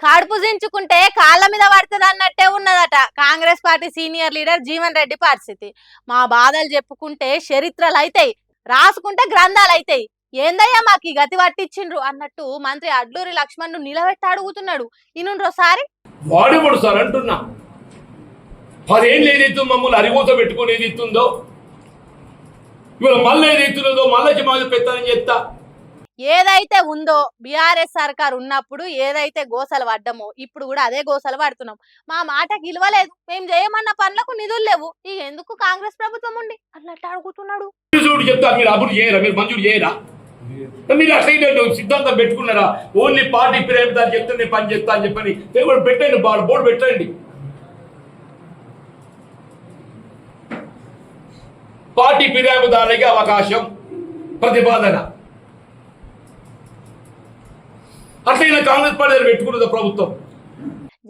కడుపు దించుకుంటే కాళ్ళ మీద పడుతుంది అన్నట్టే ఉన్నదట Congress party senior leader Jeevan Reddy పరిస్థితి. మా బాధలు చెప్పుకుంటే చరిత్రలు అయితాయి, రాసుకుంటే గ్రంథాలు అయితాయి. ఏందయ్యా మాకు ఈ గతి పట్టించిండ్రు అన్నట్టు మంత్రి అడ్లూరి లక్ష్మణ్ ను నిలబెట్టి అడుగుతున్నాడు. ఇనుండ్రోసారి వాడిపడు సార్ అంటున్నా. 10 ఏళ్ళు ఏదైతే మమ్మల్ని అరిగోత పెట్టుకుని ఏది ఇస్తుందో ఇవాళ మళ్ళీ ఏది ఇస్తున్నదో మళ్ళీ మాది పెత్తనం చేస్తా. ఏదైతే ఉందో బీఆర్ఎస్ సర్కార్ ఉన్నప్పుడు ఏదైతే గోసలు పడ్డమో ఇప్పుడు కూడా అదే గోసలు పడుతున్నాం. మా మాటకి ఇలవలేదు, మేము చేయమన్న పనులకు నిధులు లేవు, ఇక ఎందుకు కాంగ్రెస్ ప్రభుత్వం ఉండి అన్నట్టు అడుగుతున్నాడు. చెప్తా, మీరు అభివృద్ధి చేయరా, మీరు మంజూరు చేయరా? మీరు అట్లా సిద్ధాంతం పెట్టుకున్నారా? ఓన్లీ పార్టీ ప్రేమితాన్ని చెప్తే నేను పని చేస్తా అని చెప్పని పెట్టండి, బోర్డు పెట్టండి. పార్టీ ఫిర్యాదుదారులకి అవకాశం, ప్రతిపాదన అట్లయినా కాంగ్రెస్ పార్టీ పెట్టుకున్నది ప్రభుత్వం.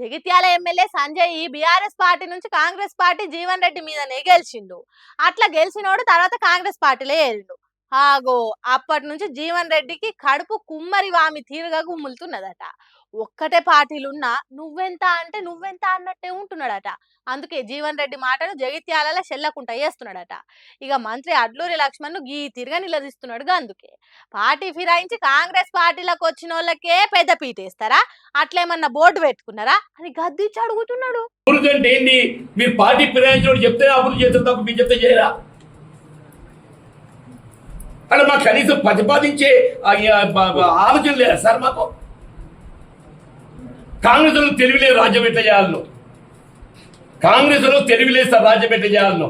Jagtial MLA Sanjay BRS party నుంచి కాంగ్రెస్ పార్టీ జీవన్ రెడ్డి మీదనే గెలిచిండు. అట్లా గెలిచినోడు తర్వాత కాంగ్రెస్ పార్టీలో ఏరిండు. ఆగో అప్పటి నుంచి జీవన్ రెడ్డికి కడుపు కుమ్మరి వామి తీరుగా గుమ్ములుతున్నదట. ఒక్కటే పార్టీలున్నా నువ్వెంత అంటే నువ్వెంత అన్నట్టే ఉంటున్నాడట. అందుకే జీవన్ రెడ్డి మాటను జగిత్యాలలో చెల్లకుండా చేస్తున్నాడట. ఇక మంత్రి అడ్లూరి లక్ష్మణ్ ను గీ తిరిగా నిలదీస్తున్నాడు. అందుకే పార్టీ ఫిరాయించి కాంగ్రెస్ పార్టీలకు వచ్చిన వాళ్ళకే పెద్ద పీటేస్తారా, అట్లేమన్నా బోర్డు పెట్టుకున్నారా అని గద్దించి అడుగుతున్నాడు. ఏంటి మీరు పార్టీ ఫిరాయించిన చెప్తే అభివృద్ధి చేస్తే తప్ప మీరు చెప్తే చేయరా? అంటే మాకు కనీసం ప్రతిపాదించే ఆలోచన లేదా సార్? మాకు కాంగ్రెస్ లో తెలివిలేదు రాజ్యం ఎట్లా చేయాలను, కాంగ్రెస్ లో తెలివిలేదు సార్ రాజ్యం ఎట్లా చేయాలను.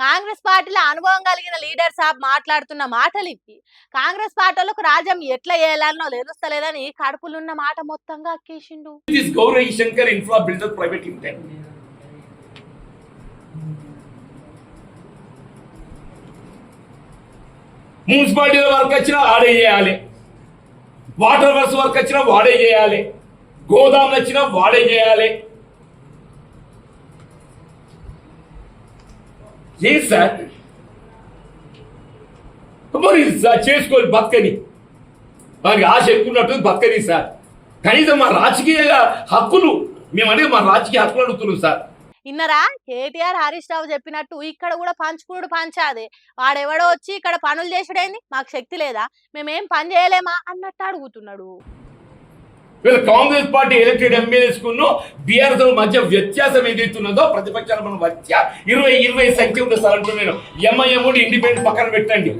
కాంగ్రెస్ పార్టీలో అనుభవం కలిగిన లీడర్ సాబ్ మాట్లాడుతున్న మాటలు ఇవి. కాంగ్రెస్ పార్టీలకు రాజ్యం ఎట్లా చేయాలనో తెలుస్తలేదని కడుపులున్న మాట మొత్తంగా అక్కేసిండు. Gaurav Shankar infra builder private limited మున్సిపాలిటీలో వర్క్ వచ్చినా వాడే చేయాలి, వాటర్ వర్క్స్ వర్క్ వచ్చినా వాడే చేయాలి, గోదాం వచ్చినా వాడే చేయాలి. ఏం సార్ మరి చేసుకోవాలి, బతకని వారికి ఆశ ఎక్కున్నట్టు బతకని సార్. కనీసం మా రాజకీయ హక్కులు మేమనేది మా రాజకీయ హక్కులు అడుగుతున్నాం సార్. ఇన్నరా కేటీఆర్ హరీష్ రావు చెప్పినట్టు ఇక్కడ కూడా పంచుకుడు పంచాదే. వాడెవడో వచ్చి ఇక్కడ పనులు చేసుడైంది, మాకు శక్తి లేదా, మేమేం పని చేయలేమా అన్నట్టు అడుగుతున్నాడు. కాంగ్రెస్ పార్టీ ఎలక్టెడ్ ఎమ్మెల్యేస్ కును బీఆర్ఎస్ మధ్య వ్యత్యాసం ఏదైతున్నదో ప్రతిపక్షాల మధ్య 20 సంఖ్య ఉంది సార్ అంటున్నాను. ఎంఐఎం ఇండిపెండెంట్ పక్కన పెట్టండి.